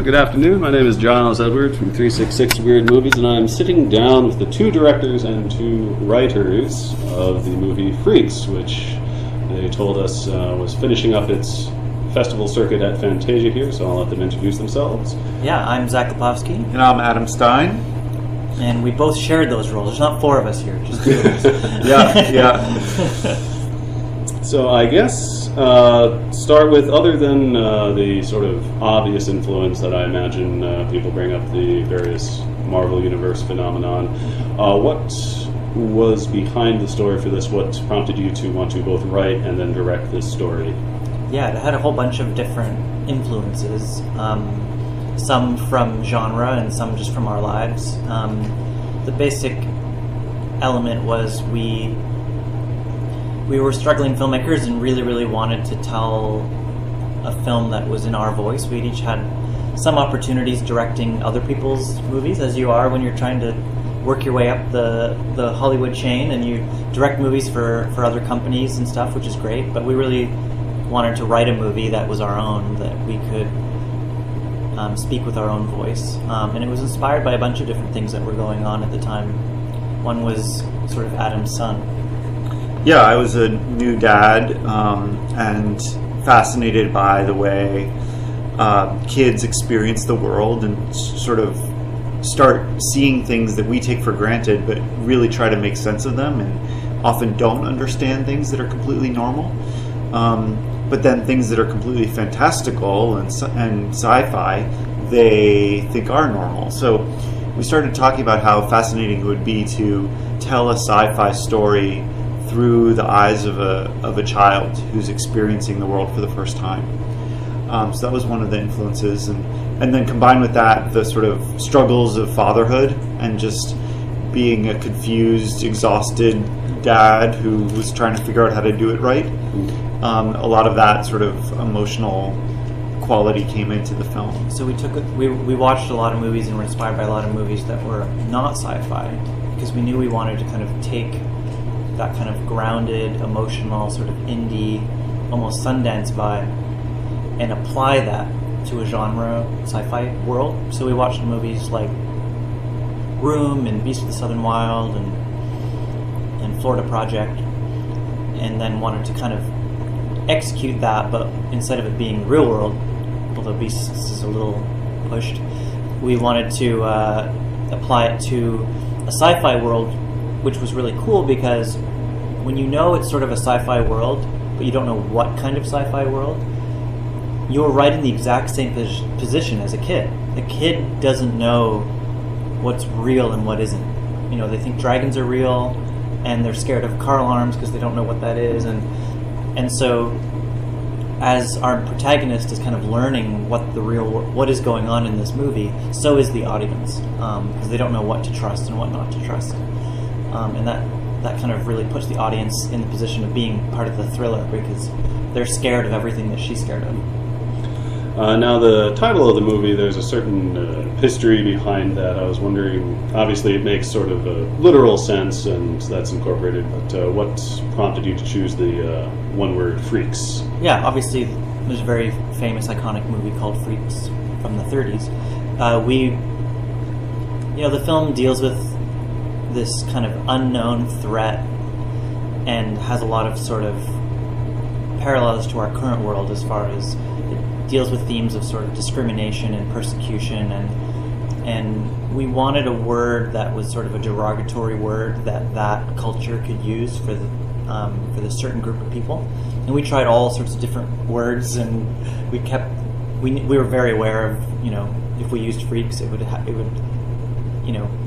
Good afternoon. My name is Giles Edwards from 366 Weird Movies, and I'm sitting down with the two directors and two writers of the movie Freaks, which they told us was finishing up its festival circuit at Fantasia here, so I'll let them introduce themselves. Yeah, I'm Zach Lipovsky. And I'm Adam Stein. And we both shared those roles. There's not four of us here, just two of us. Yeah. So I guess start with, other than the sort of obvious influence that I imagine people bring up, the various Marvel Universe phenomenon, what was behind the story for this? What prompted you to want to both write and then direct this story? Yeah, it had a whole bunch of different influences. Some from genre and some just from our lives. The basic element was we were struggling filmmakers and really wanted to tell a film that was in our voice. We'd each had some opportunities directing other people's movies, as you are when you're trying to work your way up the Hollywood chain, and you direct movies for other companies and stuff, which is great, but we really wanted to write a movie that was our own, that we could speak with our own voice. And it was inspired by a bunch of different things that were going on at the time. One was sort of Adam's son. Yeah, I was a new dad and fascinated by the way kids experience the world and sort of start seeing things that we take for granted but really try to make sense of them, and often don't understand things that are completely normal. But then things that are completely fantastical and sci-fi, they think are normal. So we started talking about how fascinating it would be to tell a sci-fi story through the eyes of a child who's experiencing the world for the first time. So that was one of the influences. And then combined with that, the sort of struggles of fatherhood and just being a confused, exhausted dad who was trying to figure out how to do it right. A lot of that sort of emotional quality came into the film. So we watched a lot of movies and were inspired by a lot of movies that were not sci-fi, because we knew we wanted to kind of take that kind of grounded, emotional, sort of indie, almost Sundance vibe, and apply that to a genre sci-fi world. So we watched movies like Room and Beast of the Southern Wild and Florida Project, and then wanted to kind of execute that, but instead of it being real world, although Beast is a little pushed, we wanted to apply it to a sci-fi world, which was really cool because when you know it's sort of a sci-fi world, but you don't know what kind of sci-fi world, you're right in the exact same position as a kid. The kid doesn't know what's real and what isn't. You know, they think dragons are real, and they're scared of car alarms because they don't know what that is, and so as our protagonist is kind of learning what is going on in this movie, so is the audience, because they don't know what to trust and what not to trust, and that kind of really puts the audience in the position of being part of the thriller, because they're scared of everything that she's scared of. Now, the title of the movie, there's a certain history behind that. I was wondering, obviously it makes sort of a literal sense, and that's incorporated, but what prompted you to choose the one-word Freaks? Yeah, obviously there's a very famous, iconic movie called Freaks from the 30s. The film deals with this kind of unknown threat and has a lot of sort of parallels to our current world, as far as it deals with themes of sort of discrimination and persecution, and we wanted a word that was sort of a derogatory word that culture could use for this certain group of people, and we tried all sorts of different words, and we were very aware of, if we used Freaks, it would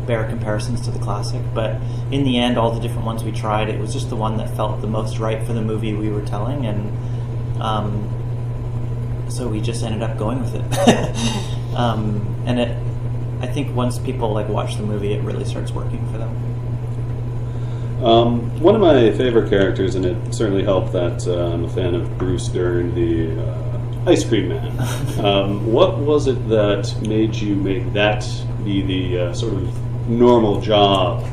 bear comparisons to the classic, but in the end, all the different ones we tried, it was just the one that felt the most right for the movie we were telling, and so we just ended up going with it. I think once people watch the movie, it really starts working for them. One of my favorite characters, and it certainly helped that I'm a fan of Bruce Dern, the ice cream man. What was it that made you make that be the sort of normal job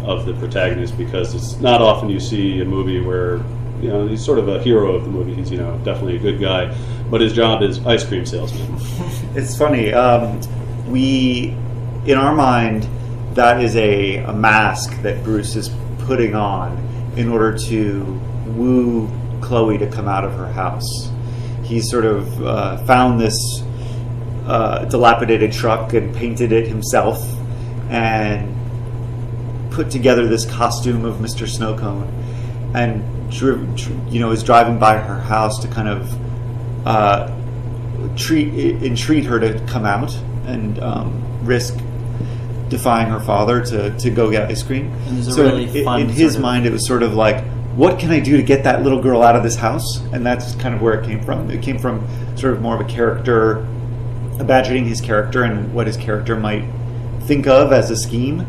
of the protagonist? Because it's not often you see a movie where he's sort of a hero of the movie. He's definitely a good guy, but his job is ice cream salesman. It's funny. We, in our mind, that is a mask that Bruce is putting on in order to woo Chloe to come out of her house. He's sort of found this dilapidated truck and painted it himself and put together this costume of Mr. Snowcone and is driving by her house to kind of entreat her to come out and risk defying her father to go get ice cream. And there's a So really fun in his sort of- mind, it was sort of like, what can I do to get that little girl out of this house? And that's kind of where it came from. It came from sort of more of a character, imagining his character and what his character might think of as a scheme.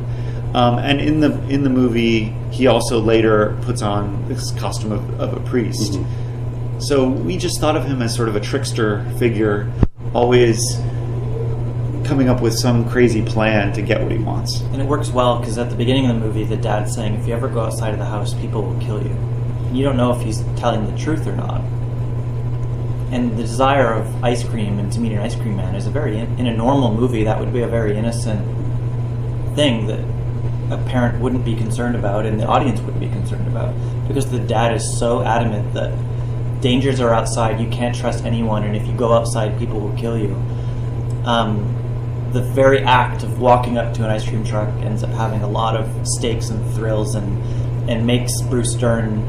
And in the movie, he also later puts on this costume of a priest. Mm-hmm. So we just thought of him as sort of a trickster figure, always coming up with some crazy plan to get what he wants. And it works well because at the beginning of the movie, the dad's saying, if you ever go outside of the house, people will kill you. And you don't know if he's telling the truth or not. And the desire of ice cream and to meet an ice cream man is in a normal movie, that would be a very innocent thing that a parent wouldn't be concerned about and the audience wouldn't be concerned about. Because the dad is so adamant that dangers are outside, you can't trust anyone, and if you go outside, people will kill you. The very act of walking up to an ice cream truck ends up having a lot of stakes and thrills and makes Bruce Dern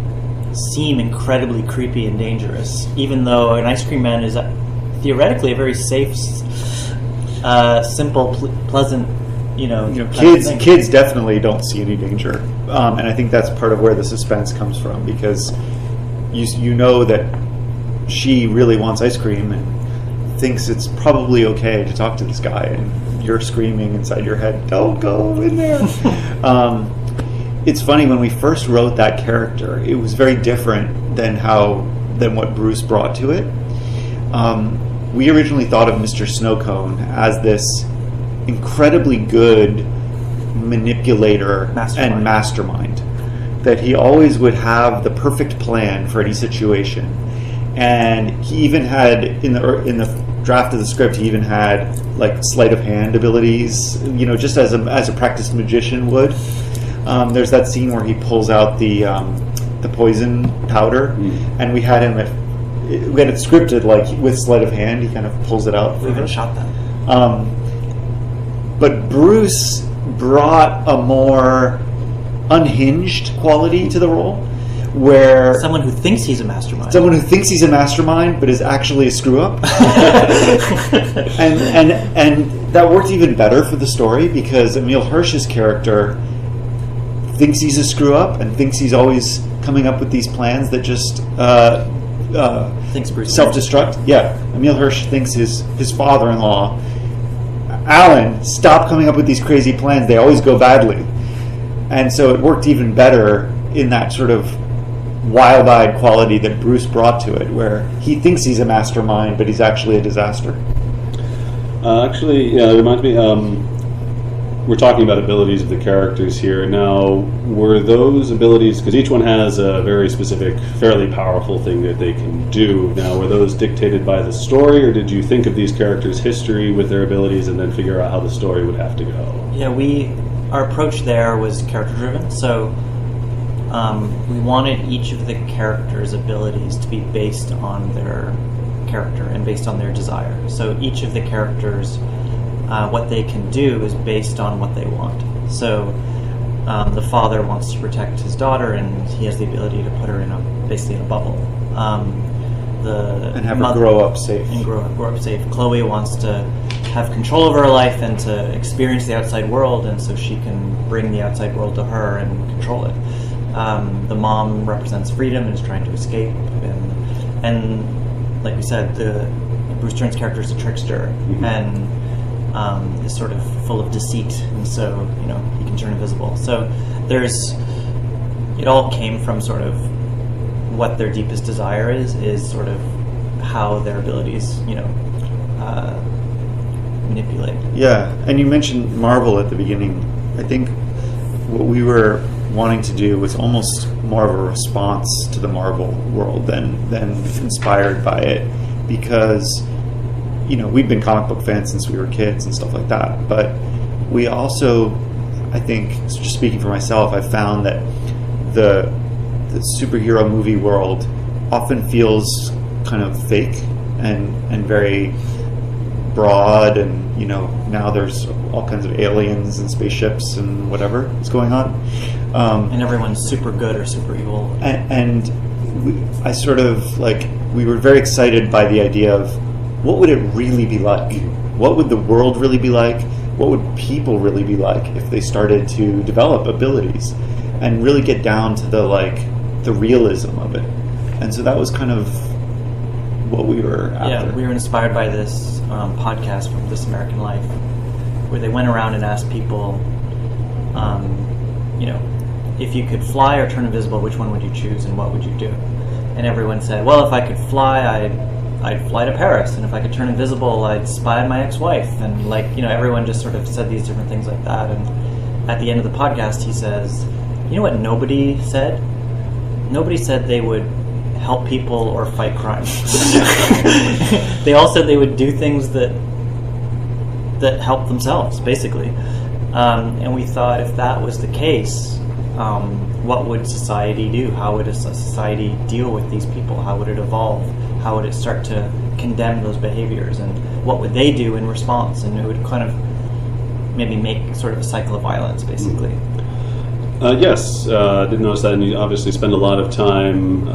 seem incredibly creepy and dangerous, even though an ice cream man is theoretically a very safe, simple, pleasant, kids definitely don't see any danger, and I think that's part of where the suspense comes from, because you know that she really wants ice cream and thinks it's probably okay to talk to this guy, and you're screaming inside your head, don't go in there. It's funny, when we first wrote that character, it was very different than what Bruce brought to it. We originally thought of Mr. Snowcone as this incredibly good manipulator and mastermind, that he always would have the perfect plan for any situation. And he even had, in the draft of the script, he even had like sleight of hand abilities, just as a practiced magician would. There's that scene where he pulls out the poison powder, and we had it scripted like with sleight of hand. He kind of pulls it out. We even shot that. But Bruce brought a more unhinged quality to the role, where someone who thinks he's a mastermind. Someone who thinks he's a mastermind, but is actually a screw up. and that worked even better for the story, because Emile Hirsch's character thinks he's a screw up and thinks he's always coming up with these plans that just thinks Bruce self-destruct. Yeah, Emile Hirsch thinks his father-in-law, Alan, stop coming up with these crazy plans. They always go badly. And so it worked even better in that sort of wild-eyed quality that Bruce brought to it, where he thinks he's a mastermind, but he's actually a disaster. It reminds me, we're talking about abilities of the characters here. Now, were those abilities, because each one has a very specific, fairly powerful thing that they can do. Now, were those dictated by the story, or did you think of these characters' history with their abilities and then figure out how the story would have to go? Yeah, our approach there was character-driven, so we wanted each of the characters' abilities to be based on their character and based on their desire. So each of the characters, what they can do is based on what they want. So the father wants to protect his daughter, and he has the ability to put her in basically in a bubble. And have her grow up safe. And grow up safe. Chloe wants to have control over her life and to experience the outside world, and so she can bring the outside world to her and control it. The mom represents freedom and is trying to escape, and like we said, Bruce Dern's character is a trickster, and is sort of full of deceit, and so he can turn invisible. So it all came from sort of what their deepest desire is sort of how their abilities manipulate. Yeah, and you mentioned Marvel at the beginning. I think what we were wanting to do was almost more of a response to the Marvel world than inspired by it. because, we've been comic book fans since we were kids and stuff like that. But we also, I think, just speaking for myself, I found that the superhero movie world often feels kind of fake and very broad, and now there's all kinds of aliens and spaceships and whatever is going on, and everyone's super good or super evil. I sort of we were very excited by the idea of what would it really be like? What would the world really be like? What would people really be like if they started to develop abilities and really get down to the realism of it? And so that was kind of what we were after. Yeah, we were inspired by this podcast from This American Life, where they went around and asked people, if you could fly or turn invisible, which one would you choose and what would you do? And everyone said, well, if I could fly, I'd fly to Paris, and if I could turn invisible, I'd spy on my ex-wife. And everyone just sort of said these different things like that. And at the end of the podcast, he says, you know what nobody said? Nobody said they would help people or fight crime. They all said they would do things that help themselves, basically. And we thought, if that was the case, what would society do? How would a society deal with these people? How would it evolve? How would it start to condemn those behaviors? And what would they do in response? And it would kind of maybe make sort of a cycle of violence, basically. Yes, I did notice that, and you obviously spend a lot of time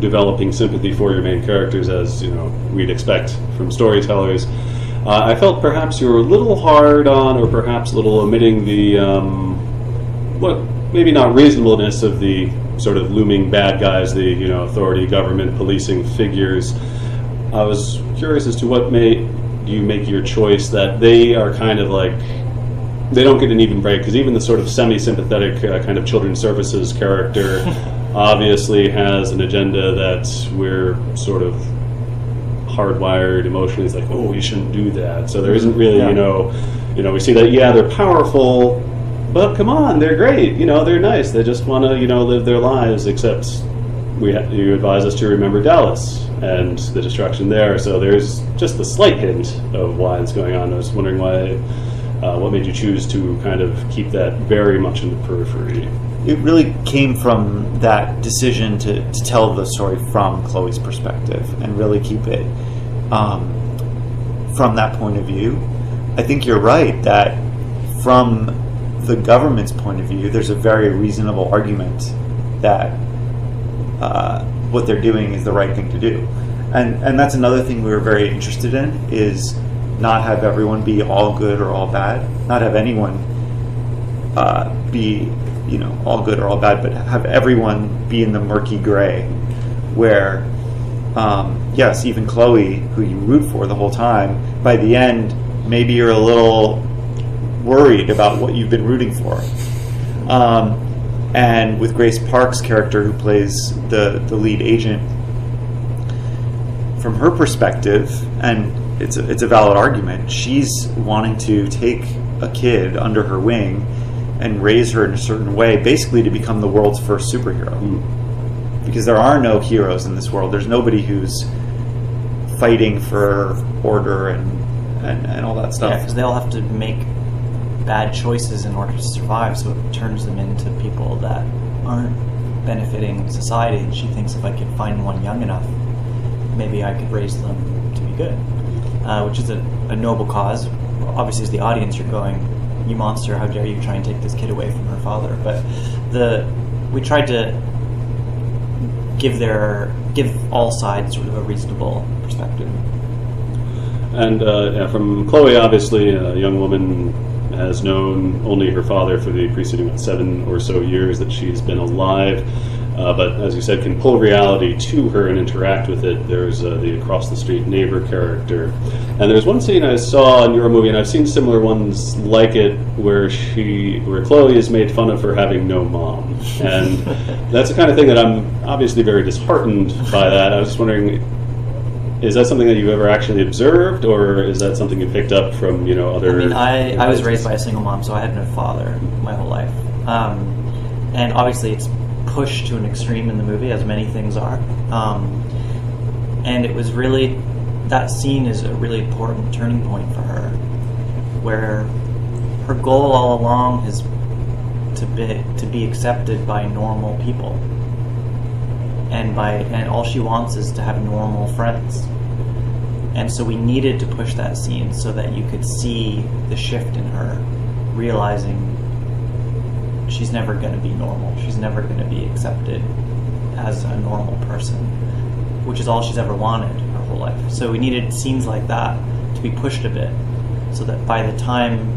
developing sympathy for your main characters, as we'd expect from storytellers. I felt perhaps you were a little hard on, or perhaps a little omitting the maybe not reasonableness of the sort of looming bad guys, the authority, government, policing figures. I was curious as to what made you make your choice that they are kind of they don't get an even break, because even the sort of semi-sympathetic kind of children's services character obviously has an agenda that we're sort of hardwired emotionally. It's oh, you shouldn't do that. So there isn't really, we see that, they're powerful, but come on, they're great. They're nice. They just want to, live their lives, except you advise us to remember Dallas and the destruction there. So there's just a slight hint of why it's going on. I was wondering what made you choose to kind of keep that very much in the periphery? It really came from that decision to tell the story from Chloe's perspective and really keep it from that point of view. I think you're right that from the government's point of view, there's a very reasonable argument that what they're doing is the right thing to do. And that's another thing we were very interested in, is not have everyone be all good or all bad, not have anyone be all good or all bad, but have everyone be in the murky gray, where yes, even Chloe, who you root for the whole time, by the end maybe you're a little worried about what you've been rooting for. And with Grace Park's character, who plays the lead agent, from her perspective, and it's a valid argument, she's wanting to take a kid under her wing and raise her in a certain way, basically to become the world's first superhero. Because there are no heroes in this world. There's nobody who's fighting for order and all that stuff. Yeah, because they all have to make bad choices in order to survive, so it turns them into people that aren't benefiting society. And she thinks, if I could find one young enough, maybe I could raise them to be good, which is a noble cause. Obviously, as the audience, you're going, you monster, how dare you try and take this kid away from her father. But we tried to give all sides sort of a reasonable perspective. And from Chloe, obviously, a young woman has known only her father for the preceding 7 or so years that she's been alive, but as you said, can pull reality to her and interact with it. There's the across the street neighbor character, and there's one scene I saw in your movie, and I've seen similar ones like it, where Chloe is made fun of for having no mom, and that's the kind of thing that I'm obviously very disheartened by. That I was just wondering, is that something that you've ever actually observed, or is that something you picked up from other? I was raised by a single mom, so I had no father my whole life, and obviously it's pushed to an extreme in the movie, as many things are. And it was really, that scene is a really important turning point for her, where her goal all along is to be accepted by normal people, and all she wants is to have normal friends. And so we needed to push that scene so that you could see the shift in her, realizing she's never going to be normal. She's never going to be accepted as a normal person, which is all she's ever wanted her whole life. So we needed scenes like that to be pushed a bit, so that by the time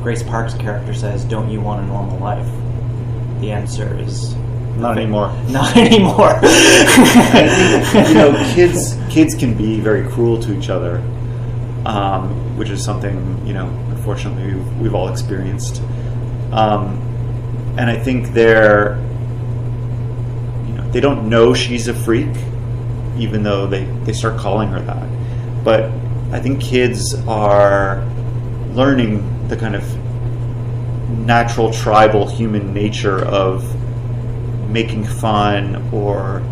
Grace Park's character says, "Don't you want a normal life?" the answer is Not anymore. Not anymore. You know, kids can be very cruel to each other, which is something, you know, unfortunately we've all experienced. And I think they don't know she's a freak, even though they start calling her that. But I think kids are learning the kind of natural tribal human nature of making fun or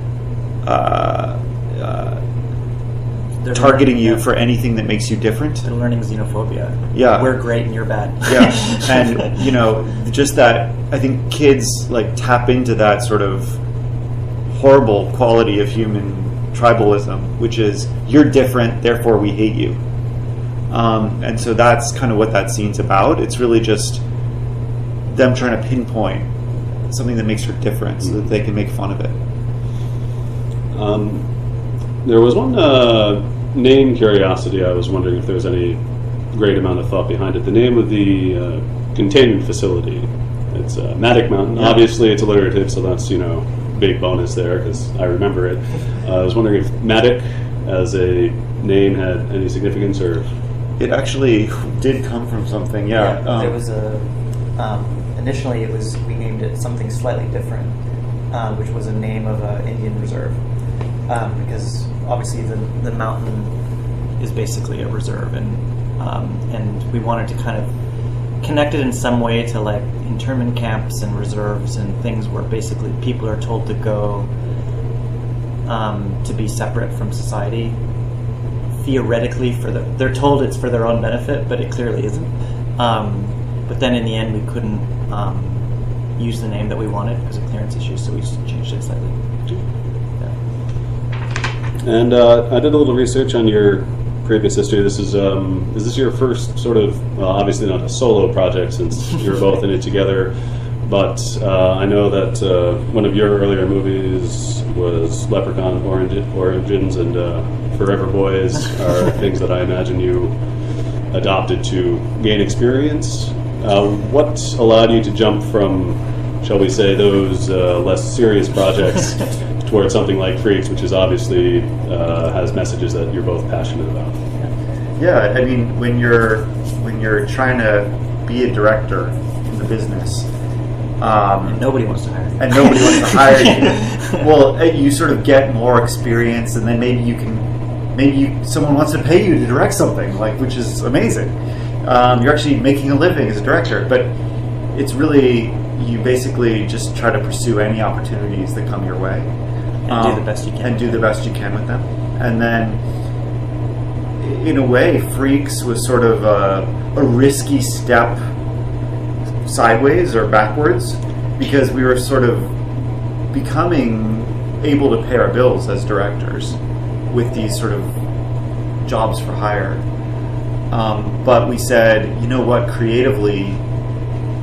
targeting you for anything that makes you different. They're learning xenophobia. Yeah. We're great and you're bad. Yeah. And, you know, just that, I think kids like tap into that sort of horrible quality of human tribalism, which is you're different, therefore we hate you. And so that's kind of what that scene's about. It's really just them trying to pinpoint something that makes her different so that they can make fun of it. There was one name curiosity. I was wondering if there was any great amount of thought behind it. The name of the containment facility. It's Matic Mountain. Yeah. Obviously, it's alliterative, so that's, you know, big bonus there because I remember it. I was wondering if Matic as a name had any significance, or It actually did come from something, yeah. There was initially we named it something slightly different, which was a name of an Indian reserve, because obviously the mountain is basically a reserve, and we wanted to kind of connect it in some way to like internment camps and reserves and things where basically people are told to go to be separate from society. Theoretically, they're told it's for their own benefit, but it clearly isn't. But then in the end, we couldn't use the name that we wanted because of clearance issues, so we just changed it slightly. Yeah. And I did a little research on your previous history. This is this your first sort of, well, obviously not a solo project since you're both in it together, but I know that one of your earlier movies was Leprechaun Origins, and Forever Boys are things that I imagine you adopted to gain experience. What allowed you to jump from, shall we say, those less serious projects towards something like Freaks, which is obviously has messages that you're both passionate about? Yeah, I mean, when you're trying to be a director in the business, And nobody wants to hire you. and nobody wants to hire you, well, you sort of get more experience, and then maybe someone wants to pay you to direct something, like, which is amazing. You're actually making a living as a director, but it's really, you basically just try to pursue any opportunities that come your way. And do the best you can. And do the best you can with them. And then, in a way, Freaks was sort of a risky step sideways or backwards, because we were sort of becoming able to pay our bills as directors with these sort of jobs for hire. But we said, you know what, creatively,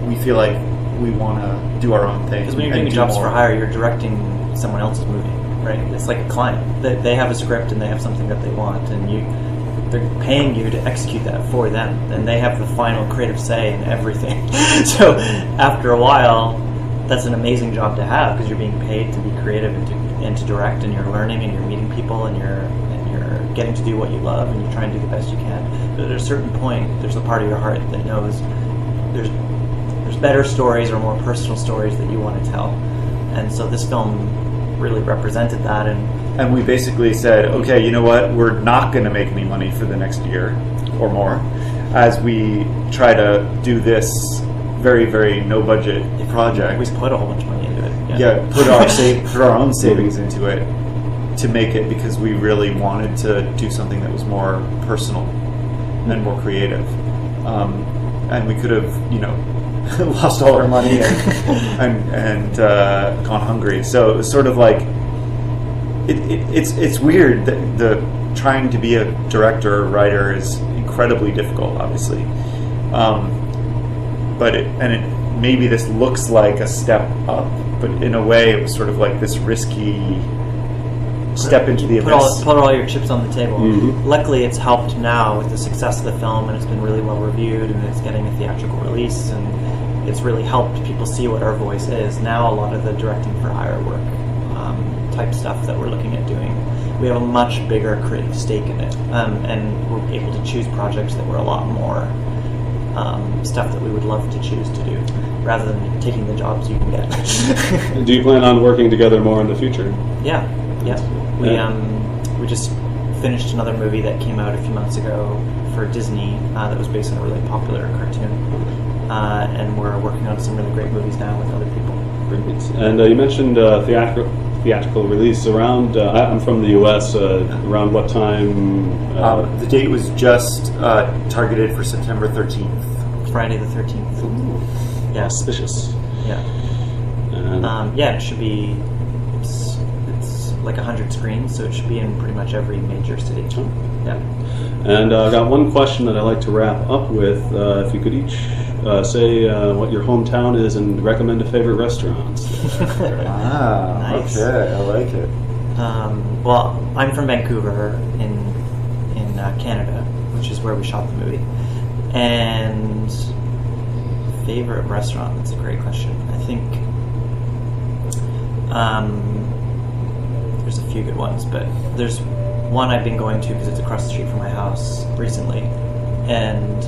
we feel like we want to do our own thing. Because when you're and doing do jobs more. for hire, you're directing someone else's movie, right? It's like a client. They have a script and they have something that they want, and they're paying you to execute that for them, and they have the final creative say in everything. So after a while, that's an amazing job to have, because you're being paid to be creative and to direct, and you're learning and you're meeting people and you're getting to do what you love, and you're trying to do the best you can. But at a certain point, there's a part of your heart that knows there's better stories or more personal stories that you want to tell. And so this film really represented that. And we basically said, okay, you know what, we're not going to make any money for the next year or more as we try to do this very, very no-budget project. We put a whole bunch of money into it. Yeah, put our own savings into it to make it because we really wanted to do something that was more personal and more creative. And we could have, lost all our money and gone hungry. So it was sort of like it's weird that the trying to be a director or writer is incredibly difficult, obviously. But maybe this looks like a step up, but in a way it was sort of like this risky step into the abyss. Put all your chips on the table. Mm-hmm. Luckily, it's helped now with the success of the film, and it's been really well reviewed, and it's getting a theatrical release, and it's really helped people see what our voice is. Now, a lot of the directing for hire work type stuff that we're looking at doing, we have a much bigger creative stake in it, and we're able to choose projects that were a lot more stuff that we would love to choose to do, rather than taking the jobs you can get. Do you plan on working together more in the future? Yeah. We just finished another movie that came out a few months ago for Disney that was based on a really popular cartoon, and we're working on some really great movies now with other people. Great. And you mentioned theatrical release around. I'm from the U.S. Around what time? The date was just targeted for September 13th. Friday the 13th. Ooh, Yeah. auspicious. Yeah. And It should be. It's like 100 screens, so it should be in pretty much every major city. Yeah. And I got one question that I like to wrap up with. If you could each say what your hometown is and recommend a favorite restaurant. Nice. Okay, I like it. Well, I'm from Vancouver in Canada, which is where we shot the movie. And favorite restaurant? That's a great question. I think there's a few good ones, but there's one I've been going to because it's across the street from my house recently, and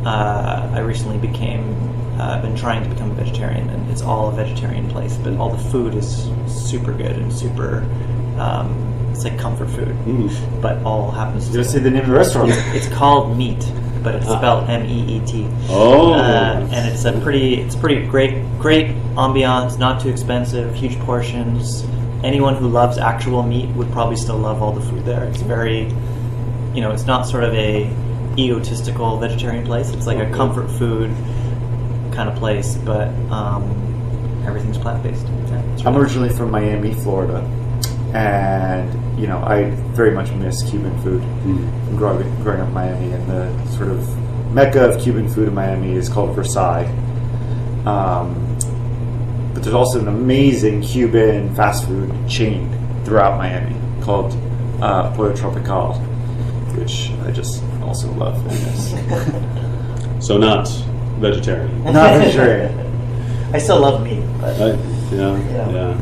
I recently been trying to become a vegetarian, and it's all a vegetarian place, but all the food is super good and super, it's like comfort food, but all happens to... Just say the name of the restaurant. It's called Meat, but it's spelled MEET. Oh, and it's pretty great ambiance, not too expensive, huge portions. Anyone who loves actual meat would probably still love all the food there. It's very, it's not sort of a egotistical vegetarian place. It's like a comfort food kind of place, but everything's plant-based. Yeah, I'm originally from Miami, Florida, and I very much miss Cuban food from growing up in Miami. And the sort of mecca of Cuban food in Miami is called Versailles. But there's also an amazing Cuban fast food chain throughout Miami called Pollo Tropical, which I just also love. so not vegetarian. Not vegetarian. I still love meat, but Yeah.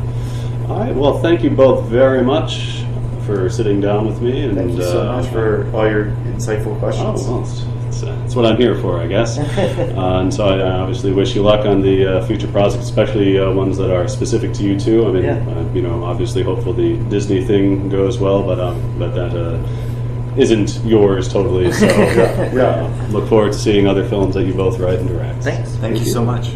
All right. Well, thank you both very much for sitting down with me. And Thank you so much for all your insightful questions. Oh, well, it's what I'm here for, I guess. And so I obviously wish you luck on the future projects, especially ones that are specific to you too. I mean, obviously hopeful the Disney thing goes well, but that isn't yours totally. So look forward to seeing other films that you both write and direct. thanks. Thank you so much.